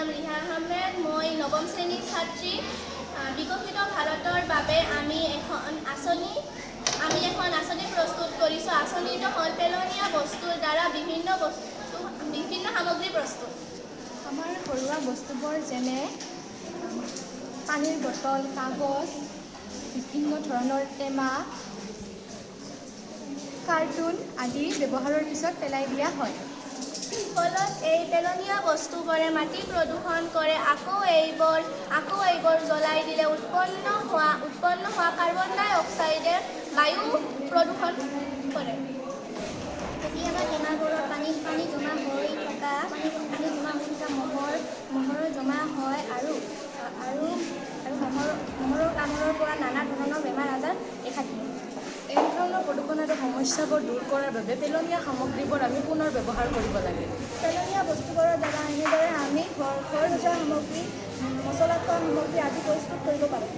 নাম ৰিহা আহমেদ। মই নৱম শ্ৰেণীৰ ছাত্ৰী। বিকশিত ভাৰতৰ বাবে আমি এখন আঁচনি প্ৰস্তুত কৰিছোঁ। আঁচনিটো হ'ল পেলনীয়া বস্তুৰ দ্বাৰা বিভিন্ন সামগ্ৰী প্ৰস্তুত। আমাৰ ঘৰুৱা বস্তুবোৰ যেনে পানীৰ বটল, কাগজ, বিভিন্ন ধৰণৰ টেমা, কাৰ্টুন আদি ব্যৱহাৰৰ পিছত পেলাই দিয়া হয়। ফলত এই পেলনীয়া বস্তুবোৰে মাটি প্ৰদূষণ কৰে। আকৌ এইবোৰ জ্বলাই দিলে উৎপন্ন হোৱা কাৰ্বন ডাই অক্সাইডে বায়ু প্ৰদূষণ কৰে। কেতিয়াবা টেমাবোৰত পানী জমা হৈ থকা মহৰ জমা হয় আৰু মহৰৰ কামোৰৰ পৰা নানা ধৰণৰ বেমাৰ আজাৰ দেখা দিয়ে। এই ধৰণৰ প্ৰদূষণ আৰু সমস্যাবোৰ দূৰ কৰাৰ বাবে পেলনীয়া সামগ্ৰীবোৰ আমি পুনৰ ব্যৱহাৰ কৰিব লাগে। পেলনীয়া বস্তুবোৰৰ দ্বাৰা এনেদৰে আমি ঘৰ সজোৱা সামগ্ৰী, মছলা খোৱা সামগ্ৰী আদি প্ৰস্তুত কৰিব পাৰোঁ।